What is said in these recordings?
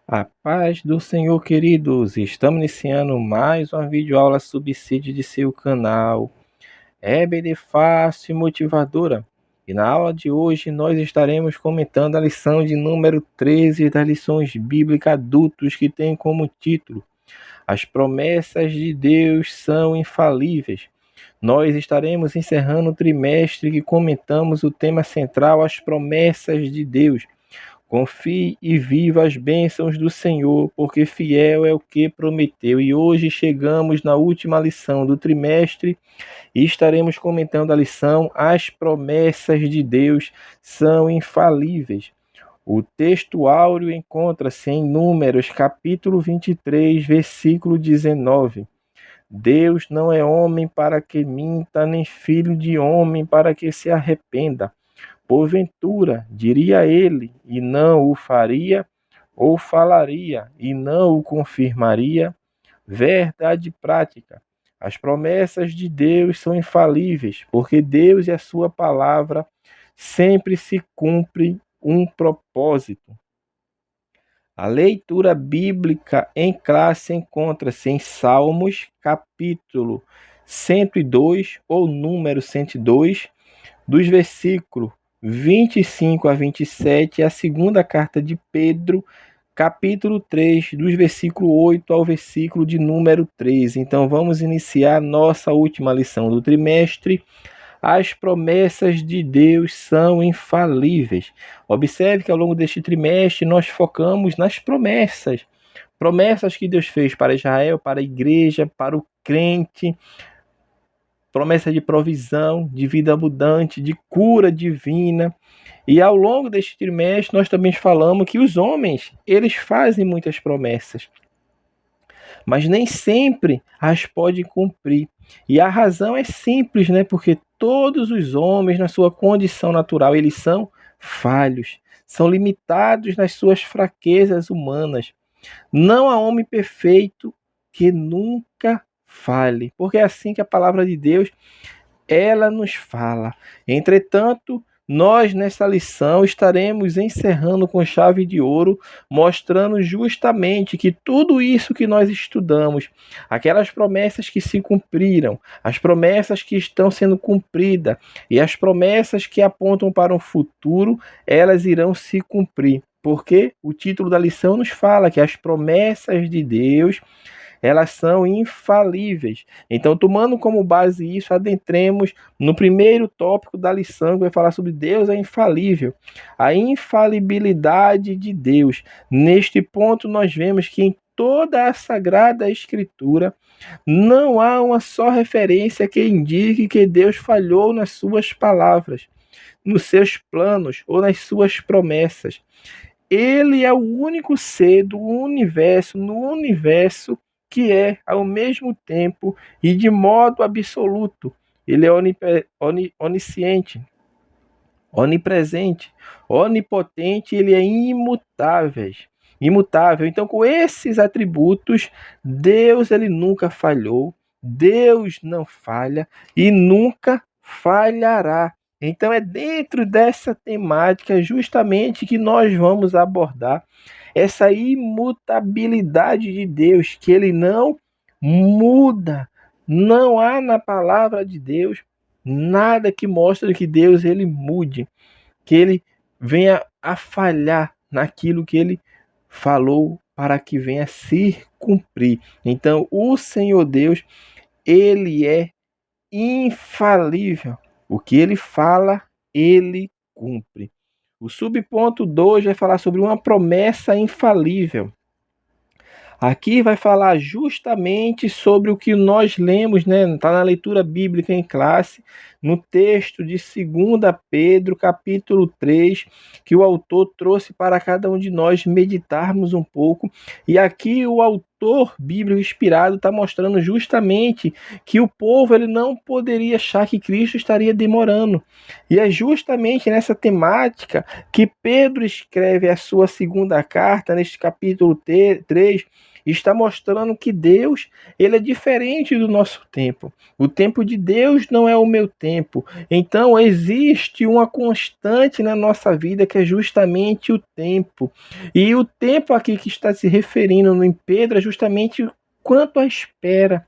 A paz do Senhor, queridos! Estamos iniciando mais uma videoaula subsídio de seu canal EBD Fácil e Motivadora. E na aula de hoje nós estaremos comentando a lição de número 13 das lições bíblicas adultos, que tem como título: As promessas de Deus são infalíveis. Nós estaremos encerrando o trimestre que comentamos o tema central, as promessas de Deus. Confie e viva as bênçãos do Senhor, porque fiel é o que prometeu. E hoje chegamos na última lição do trimestre e estaremos comentando a lição: As promessas de Deus são infalíveis. O texto áureo encontra-se em Números, capítulo 23, versículo 19. Deus não é homem para que minta, nem filho de homem para que se arrependa. Porventura, diria ele, e não o faria, ou falaria, e não o confirmaria? Verdade prática. As promessas de Deus são infalíveis, porque Deus e a sua palavra sempre se cumpre um propósito. A leitura bíblica em classe encontra-se em Salmos, capítulo 102, ou número 102, dos versículos 25 a 27, a segunda carta de Pedro, capítulo 3, dos versículos 8 ao versículo de número 13. Então vamos iniciar nossa última lição do trimestre. As promessas de Deus são infalíveis. Observe que ao longo deste trimestre nós focamos nas promessas. Promessas que Deus fez para Israel, para a igreja, para o crente. Promessa de provisão, de vida abundante, de cura divina. E ao longo deste trimestre nós também falamos que os homens, eles fazem muitas promessas, mas nem sempre as podem cumprir. E a razão é simples, né? Porque todos os homens, na sua condição natural, eles são falhos, são limitados nas suas fraquezas humanas. Não há homem perfeito que nunca fale, porque é assim que a palavra de Deus ela nos fala. Entretanto, nós nessa lição estaremos encerrando com chave de ouro, mostrando justamente que tudo isso que nós estudamos, aquelas promessas que se cumpriram, as promessas que estão sendo cumpridas e as promessas que apontam para um futuro, elas irão se cumprir. Porque o título da lição nos fala que as promessas de Deus elas são infalíveis. Então, tomando como base isso, adentremos no primeiro tópico da lição, que vai falar sobre Deus é infalível, a infalibilidade de Deus. Neste ponto, nós vemos que em toda a Sagrada Escritura não há uma só referência que indique que Deus falhou nas suas palavras, nos seus planos ou nas suas promessas. Ele é o único ser do universo, no universo, que é, ao mesmo tempo e de modo absoluto, ele é onisciente, onipresente, onipotente, ele é imutável. Imutável. Então, com esses atributos, Deus ele nunca falhou, Deus não falha e nunca falhará. Então, é dentro dessa temática justamente que nós vamos abordar essa imutabilidade de Deus, que ele não muda. Não há na palavra de Deus nada que mostre que Deus ele mude, que ele venha a falhar naquilo que ele falou para que venha se cumprir. Então, o Senhor Deus, ele é infalível. O que ele fala, ele cumpre. O subponto 2 vai falar sobre uma promessa infalível. Aqui vai falar justamente sobre o que nós lemos, né? Está na leitura bíblica em classe, no texto de 2 Pedro, capítulo 3, que o autor trouxe para cada um de nós meditarmos um pouco. E aqui o autor bíblico inspirado está mostrando justamente que o povo ele não poderia achar que Cristo estaria demorando. E é justamente nessa temática que Pedro escreve a sua segunda carta, neste capítulo 3, está mostrando que Deus, ele é diferente do nosso tempo. O tempo de Deus não é o meu tempo. Então existe uma constante na nossa vida que é justamente o tempo. E o tempo aqui que está se referindo em Pedro é justamente quanto à espera.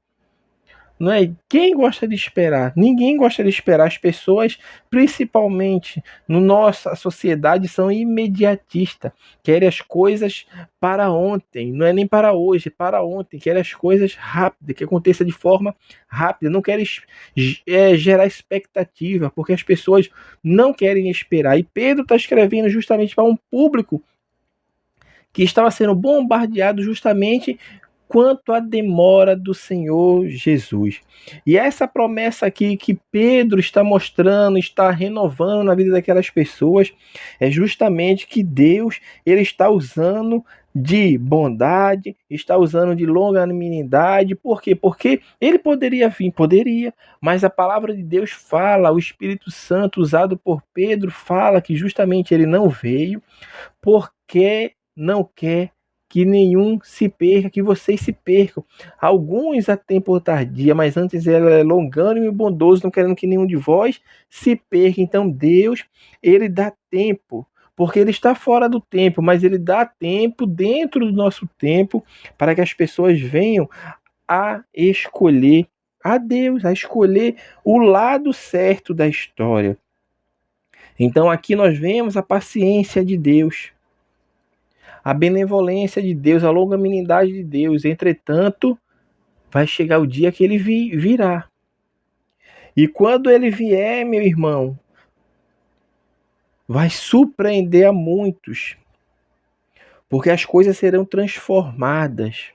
Não é? Quem gosta de esperar? Ninguém gosta de esperar. As pessoas, principalmente no nossa sociedade, são imediatistas. Querem as coisas para ontem. Não é nem para hoje, é para ontem. Querem as coisas rápidas, que aconteça de forma rápida. Não querem gerar expectativa, porque as pessoas não querem esperar. E Pedro está escrevendo justamente para um público que estava sendo bombardeado justamente quanto à demora do Senhor Jesus. E essa promessa aqui que Pedro está mostrando, está renovando na vida daquelas pessoas, é justamente que Deus, ele está usando de bondade, está usando de longanimidade. Por quê? Porque ele poderia vir, poderia, mas a palavra de Deus fala, o Espírito Santo usado por Pedro fala que justamente ele não veio porque não quer que nenhum se perca, que vocês se percam. Alguns a tempo tardia, mas antes ele é longânimo e bondoso, não querendo que nenhum de vós se perca. Então Deus, ele dá tempo, porque ele está fora do tempo, mas ele dá tempo dentro do nosso tempo para que as pessoas venham a escolher a Deus, a escolher o lado certo da história. Então aqui nós vemos a paciência de Deus, a benevolência de Deus, a longanimidade de Deus. Entretanto, vai chegar o dia que ele virá. E quando ele vier, meu irmão, vai surpreender a muitos, porque as coisas serão transformadas.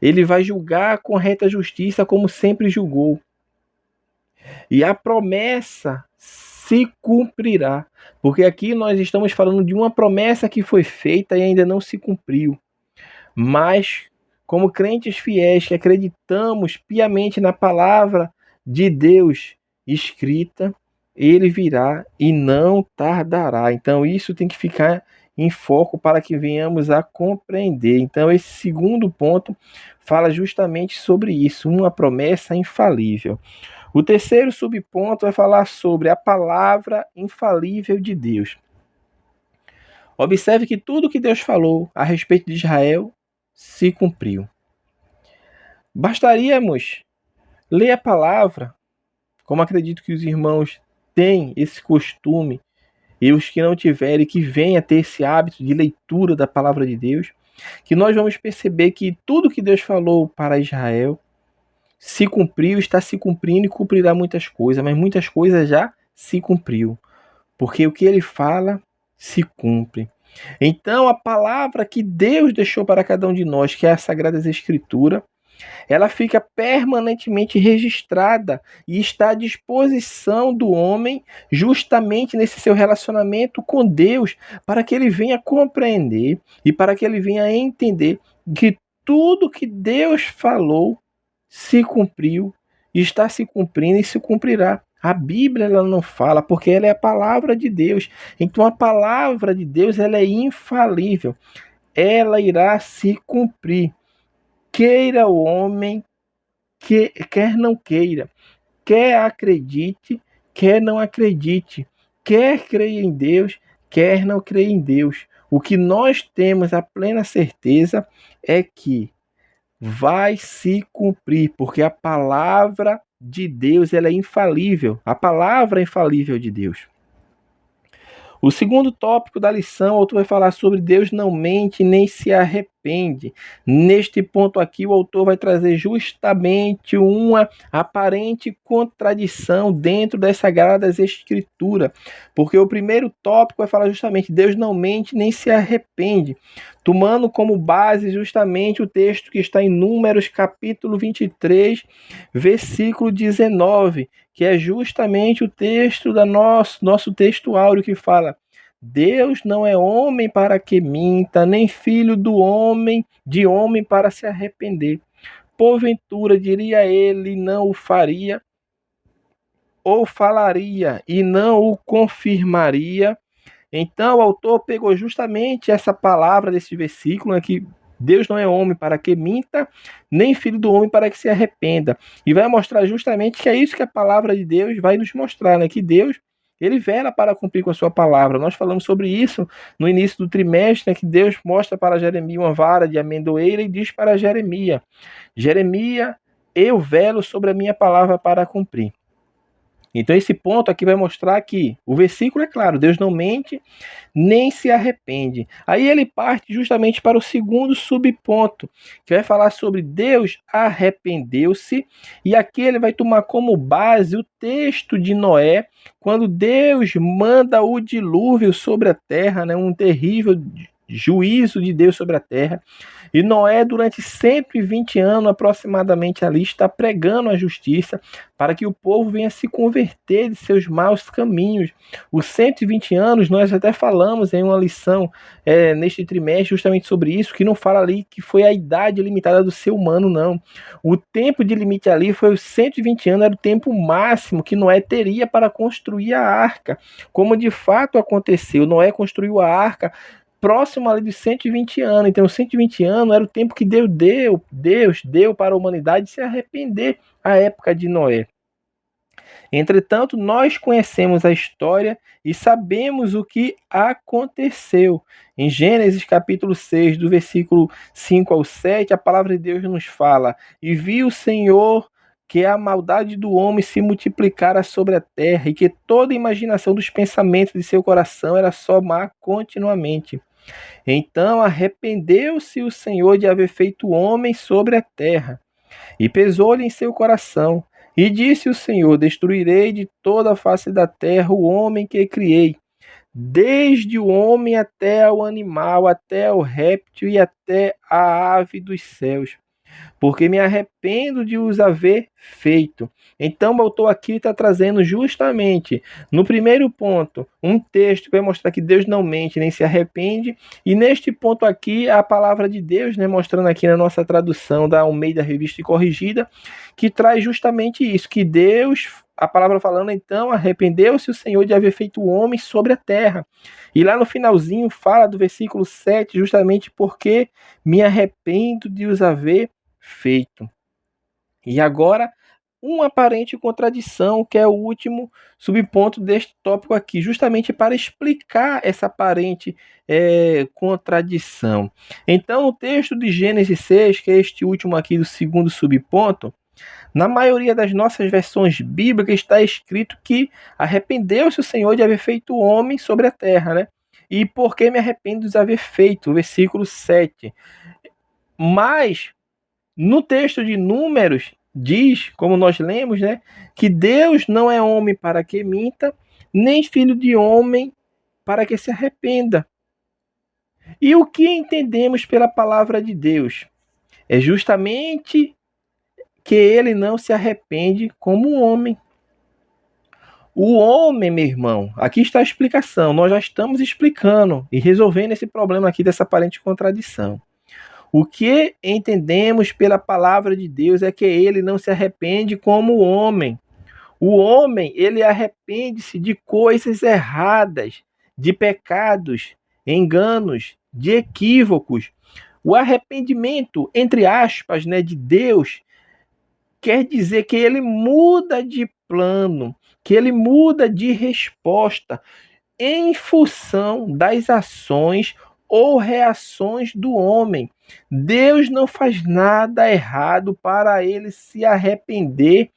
Ele vai julgar com reta justiça como sempre julgou. E a promessa se cumprirá. Porque aqui nós estamos falando de uma promessa que foi feita e ainda não se cumpriu. Mas, como crentes fiéis que acreditamos piamente na palavra de Deus escrita, ele virá e não tardará. Então, isso tem que ficar em foco para que venhamos a compreender. Então, esse segundo ponto fala justamente sobre isso, uma promessa infalível. O terceiro subponto vai falar sobre a palavra infalível de Deus. Observe que tudo que Deus falou a respeito de Israel se cumpriu. Bastaríamos ler a palavra, como acredito que os irmãos têm esse costume, e os que não tiverem, que venham a ter esse hábito de leitura da palavra de Deus, que nós vamos perceber que tudo que Deus falou para Israel se cumpriu, está se cumprindo e cumprirá muitas coisas, mas muitas coisas já se cumpriu, porque o que ele fala se cumpre. Então, a palavra que Deus deixou para cada um de nós, que é a Sagrada Escritura, ela fica permanentemente registrada e está à disposição do homem, justamente nesse seu relacionamento com Deus, para que ele venha compreender e para que ele venha entender que tudo que Deus falou se cumpriu, está se cumprindo e se cumprirá. A Bíblia ela não fala, porque ela é a palavra de Deus. Então a palavra de Deus ela é infalível. Ela irá se cumprir. Queira o homem, quer não queira. Quer acredite, quer não acredite. Quer creia em Deus, quer não creia em Deus. O que nós temos a plena certeza é que vai se cumprir, porque a palavra de Deus ela é infalível. A palavra é infalível de Deus. O segundo tópico da lição, o autor vai falar sobre Deus não mente nem se arrepende. Neste ponto aqui, o autor vai trazer justamente uma aparente contradição dentro das Sagradas Escrituras. Porque o primeiro tópico vai falar justamente Deus não mente nem se arrepende, tomando como base justamente o texto que está em Números capítulo 23, versículo 19, que é justamente o texto da nosso texto áureo que fala: Deus não é homem para que minta, nem filho de homem para se arrepender. Porventura, diria ele, não o faria, ou falaria e não o confirmaria. Então o autor pegou justamente essa palavra desse versículo, né, que Deus não é homem para que minta, nem filho do homem para que se arrependa. E vai mostrar justamente que é isso que a palavra de Deus vai nos mostrar, né? Que Deus, ele vela para cumprir com a sua palavra. Nós falamos sobre isso no início do trimestre, né? Que Deus mostra para Jeremias uma vara de amendoeira e diz para Jeremias: Jeremias, eu velo sobre a minha palavra para cumprir. Então esse ponto aqui vai mostrar que o versículo é claro, Deus não mente, nem se arrepende. Aí ele parte justamente para o segundo subponto, que vai falar sobre Deus arrependeu-se, e aqui ele vai tomar como base o texto de Noé, quando Deus manda o dilúvio sobre a terra, né, um terrível juízo de Deus sobre a terra. E Noé, durante 120 anos aproximadamente ali, está pregando a justiça para que o povo venha se converter de seus maus caminhos. Os 120 anos, nós até falamos em uma lição neste trimestre justamente sobre isso, que não fala ali que foi a idade limitada do ser humano, não. O tempo de limite ali foi os 120 anos, era o tempo máximo que Noé teria para construir a arca, como de fato aconteceu. Noé construiu a arca próximo ali de 120 anos. Então, 120 anos era o tempo que Deus deu para a humanidade se arrepender à época de Noé. Entretanto, nós conhecemos a história e sabemos o que aconteceu. Em Gênesis capítulo 6, do versículo 5 ao 7, a palavra de Deus nos fala: E viu o Senhor que a maldade do homem se multiplicara sobre a terra e que toda a imaginação dos pensamentos de seu coração era só má continuamente. Então arrependeu-se o Senhor de haver feito o homem sobre a terra, e pesou-lhe em seu coração. E disse o Senhor: Destruirei de toda a face da terra o homem que criei, desde o homem até ao animal, até ao réptil e até a ave dos céus, porque me arrependo de os haver feito. Então o autor aqui está trazendo justamente, no primeiro ponto, um texto que vai mostrar que Deus não mente nem se arrepende, e neste ponto aqui, a palavra de Deus, né, mostrando aqui na nossa tradução da Almeida Revista e Corrigida, que traz justamente isso, que Deus, a palavra falando então, arrependeu-se o Senhor de haver feito o homem sobre a terra. E lá no finalzinho fala do versículo 7, justamente porque me arrependo de os haver feito. E agora, uma aparente contradição, que é o último subponto deste tópico aqui, justamente para explicar essa aparente contradição. Então, no texto de Gênesis 6, que é este último aqui do segundo subponto, na maioria das nossas versões bíblicas está escrito que arrependeu-se o Senhor de haver feito o homem sobre a terra, né? E por que me arrependo de haver feito? O versículo 7. Mas no texto de Números diz, como nós lemos, né, que Deus não é homem para que minta, nem filho de homem para que se arrependa. E o que entendemos pela palavra de Deus? É justamente que ele não se arrepende como um homem. O homem, meu irmão, aqui está a explicação. Nós já estamos explicando e resolvendo esse problema aqui dessa aparente contradição. O que entendemos pela palavra de Deus é que ele não se arrepende como o homem. O homem, ele arrepende-se de coisas erradas, de pecados, enganos, de equívocos. O arrependimento, entre aspas, né, de Deus, quer dizer que ele muda de plano, que ele muda de resposta em função das ações ou reações do homem. Deus não faz nada errado para ele se arrepender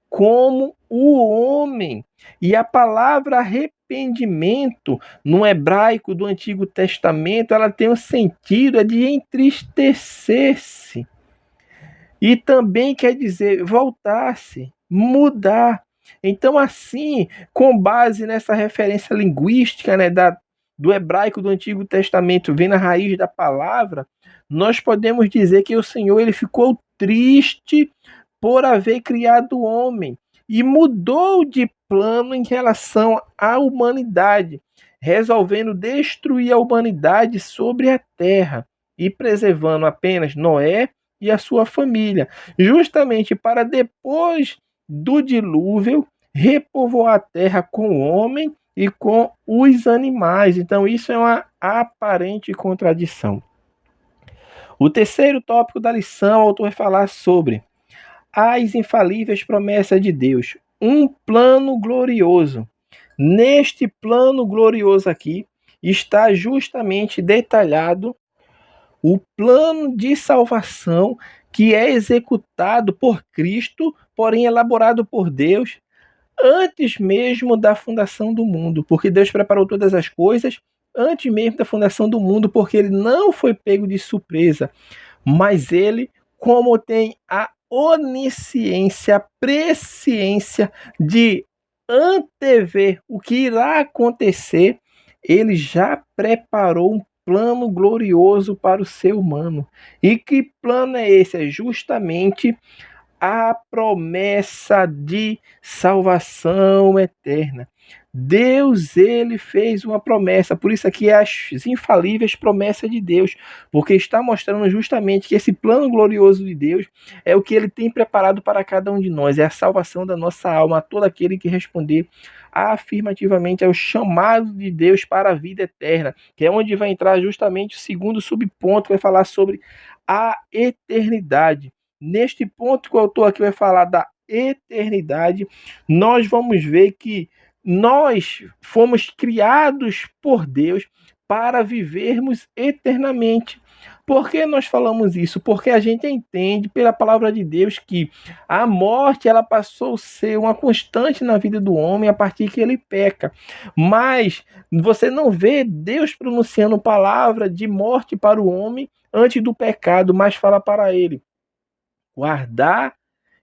como o homem. E a palavra arrependimento no hebraico do Antigo Testamento, ela tem um sentido de entristecer-se. E também quer dizer voltar-se, mudar. Então, assim, com base nessa referência linguística, né, do hebraico do Antigo Testamento, vem na raiz da palavra, nós podemos dizer que o Senhor ele ficou triste por haver criado o homem e mudou de plano em relação à humanidade, resolvendo destruir a humanidade sobre a terra e preservando apenas Noé e a sua família, justamente para depois do dilúvio repovoar a terra com o homem e com os animais. Então isso é uma aparente contradição. O terceiro tópico da lição, o autor vai falar sobre as infalíveis promessas de Deus, um plano glorioso. Neste plano glorioso aqui está justamente detalhado o plano de salvação que é executado por Cristo, porém elaborado por Deus antes mesmo da fundação do mundo, porque Deus preparou todas as coisas antes mesmo da fundação do mundo, porque ele não foi pego de surpresa, mas ele, como tem a onisciência, a presciência de antever o que irá acontecer, ele já preparou um plano glorioso para o ser humano. E que plano é esse? É justamente a promessa de salvação eterna. Deus, ele fez uma promessa, por isso aqui é as infalíveis promessas de Deus, porque está mostrando justamente que esse plano glorioso de Deus é o que ele tem preparado para cada um de nós, é a salvação da nossa alma, a todo aquele que responder afirmativamente ao chamado de Deus para a vida eterna, que é onde vai entrar justamente o segundo subponto, que vai falar sobre a eternidade. Neste ponto que o autor aqui vai falar da eternidade, nós vamos ver que nós fomos criados por Deus para vivermos eternamente. Por que nós falamos isso? Porque a gente entende pela palavra de Deus que a morte ela passou a ser uma constante na vida do homem a partir que ele peca. Mas você não vê Deus pronunciando palavra de morte para o homem antes do pecado, mas fala para ele: guardar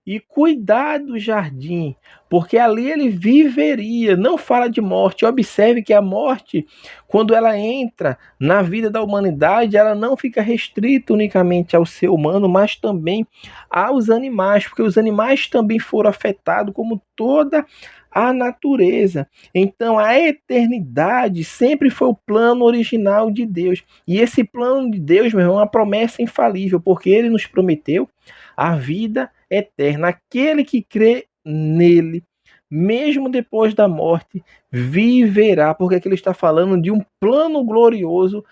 e cuidar do jardim, porque ali ele viveria. Não fala de morte. Observe que a morte, quando ela entra na vida da humanidade, ela não fica restrita unicamente ao ser humano, mas também aos animais, porque os animais também foram afetados, como toda a natureza. Então, a eternidade sempre foi o plano original de Deus. E esse plano de Deus, meu irmão, é uma promessa infalível, porque ele nos prometeu a vida eterna. Aquele que crê nele, mesmo depois da morte, viverá, porque aqui ele está falando de um plano glorioso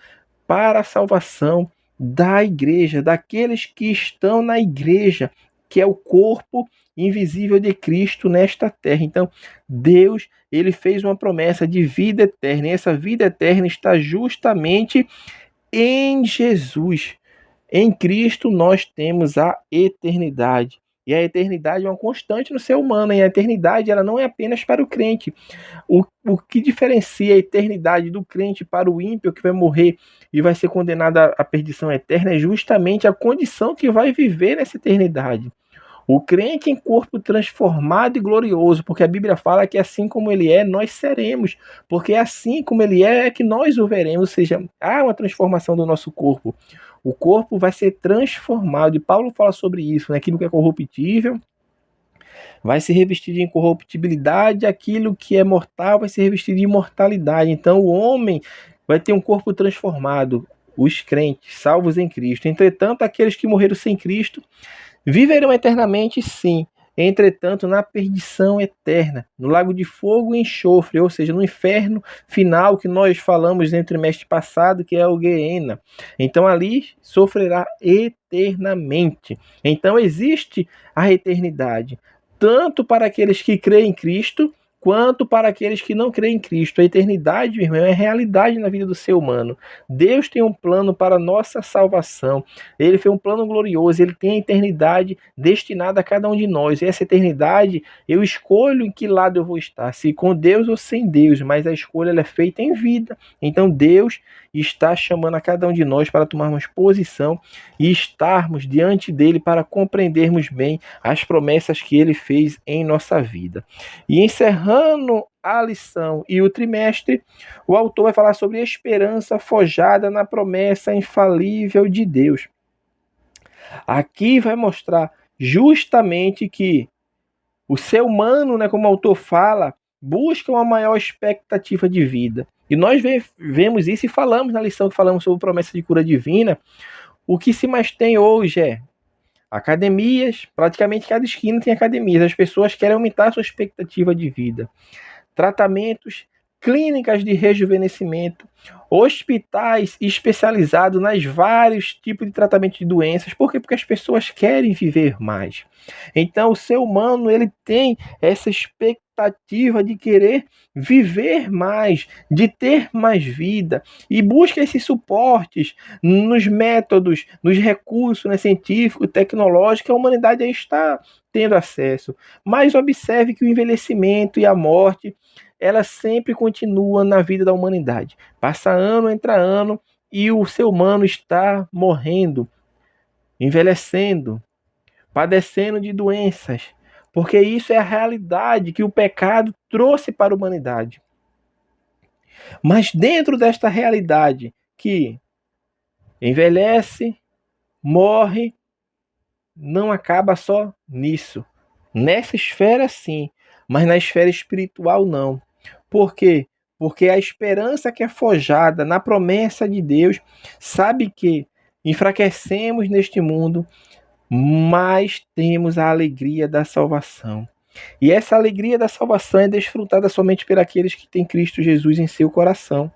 para a salvação da igreja, daqueles que estão na igreja, que é o corpo invisível de Cristo nesta terra. Então, Deus, ele fez uma promessa de vida eterna, e essa vida eterna está justamente em Jesus. Em Cristo nós temos a eternidade. E a eternidade é uma constante no ser humano. E a eternidade ela não é apenas para o crente. O que diferencia a eternidade do crente para o ímpio que vai morrer e vai ser condenado à perdição eterna é justamente a condição que vai viver nessa eternidade. O crente em corpo transformado e glorioso, porque a Bíblia fala que assim como ele é, nós seremos, porque assim como ele é que nós o veremos, ou seja, há uma transformação do nosso corpo. O corpo vai ser transformado, e Paulo fala sobre isso, né? Aquilo que é corruptível vai se revestir de incorruptibilidade, aquilo que é mortal vai se revestir de imortalidade. Então o homem vai ter um corpo transformado, os crentes, salvos em Cristo. Entretanto, aqueles que morreram sem Cristo viverão eternamente, sim, entretanto, na perdição eterna, no lago de fogo e enxofre, ou seja, no inferno final que nós falamos no trimestre passado, que é o Gehenna. Então, ali sofrerá eternamente. Então, existe a eternidade, tanto para aqueles que creem em Cristo, quanto para aqueles que não creem em Cristo. A eternidade, meu irmão, é realidade na vida do ser humano. Deus tem um plano para a nossa salvação. Ele fez um plano glorioso, ele tem a eternidade destinada a cada um de nós. E essa eternidade, eu escolho em que lado eu vou estar, se com Deus ou sem Deus, mas a escolha ela é feita em vida. Então Deus está chamando a cada um de nós para tomarmos posição e estarmos diante dele para compreendermos bem as promessas que ele fez em nossa vida. E encerrando a lição e o trimestre, o autor vai falar sobre esperança forjada na promessa infalível de Deus. Aqui vai mostrar justamente que o ser humano, né, como o autor fala, busca uma maior expectativa de vida. E nós vemos isso e falamos na lição que falamos sobre promessa de cura divina. O que se mais tem hoje é academias, praticamente cada esquina tem academias. As pessoas querem aumentar a sua expectativa de vida. Tratamentos clínicas de rejuvenescimento, hospitais especializados nas vários tipos de tratamento de doenças. Por quê? Porque as pessoas querem viver mais. Então, o ser humano, ele tem essa expectativa de querer viver mais, de ter mais vida, e busca esses suportes nos métodos, nos recursos, né, científicos, tecnológicos, que a humanidade aí está tendo acesso. Mas observe que o envelhecimento e a morte, ela sempre continua na vida da humanidade. Passa ano, entra ano, e o ser humano está morrendo, envelhecendo, padecendo de doenças, porque isso é a realidade que o pecado trouxe para a humanidade. Mas dentro desta realidade que envelhece, morre, não acaba só nisso. Nessa esfera sim, mas na esfera espiritual não. Por quê? Porque a esperança que é forjada na promessa de Deus sabe que enfraquecemos neste mundo, mas temos a alegria da salvação. E essa alegria da salvação é desfrutada somente por aqueles que têm Cristo Jesus em seu coração.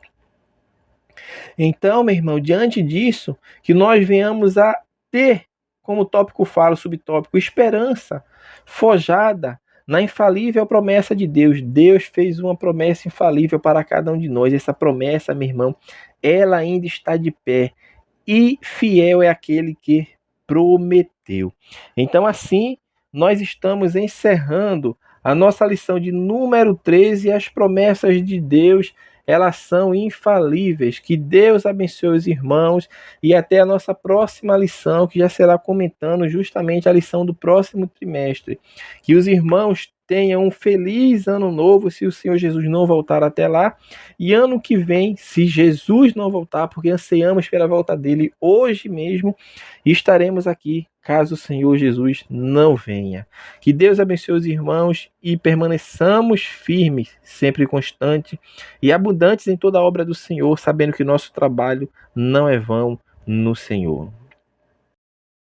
Então, meu irmão, diante disso, que nós venhamos a ter, como o tópico fala, o subtópico, esperança forjada na infalível promessa de Deus. Deus fez uma promessa infalível para cada um de nós. Essa promessa, meu irmão, ela ainda está de pé. E fiel é aquele que prometeu. Então, assim, nós estamos encerrando a nossa lição de número 13, as promessas de Deus, elas são infalíveis. Que Deus abençoe os irmãos e até a nossa próxima lição, que já será comentando justamente a lição do próximo trimestre. Que os irmãos tenham um feliz ano novo, se o Senhor Jesus não voltar até lá. E ano que vem, se Jesus não voltar, porque ansiamos pela volta dele hoje mesmo, estaremos aqui, caso o Senhor Jesus não venha. Que Deus abençoe os irmãos e permaneçamos firmes, sempre constantes e abundantes em toda a obra do Senhor, sabendo que nosso trabalho não é vão no Senhor.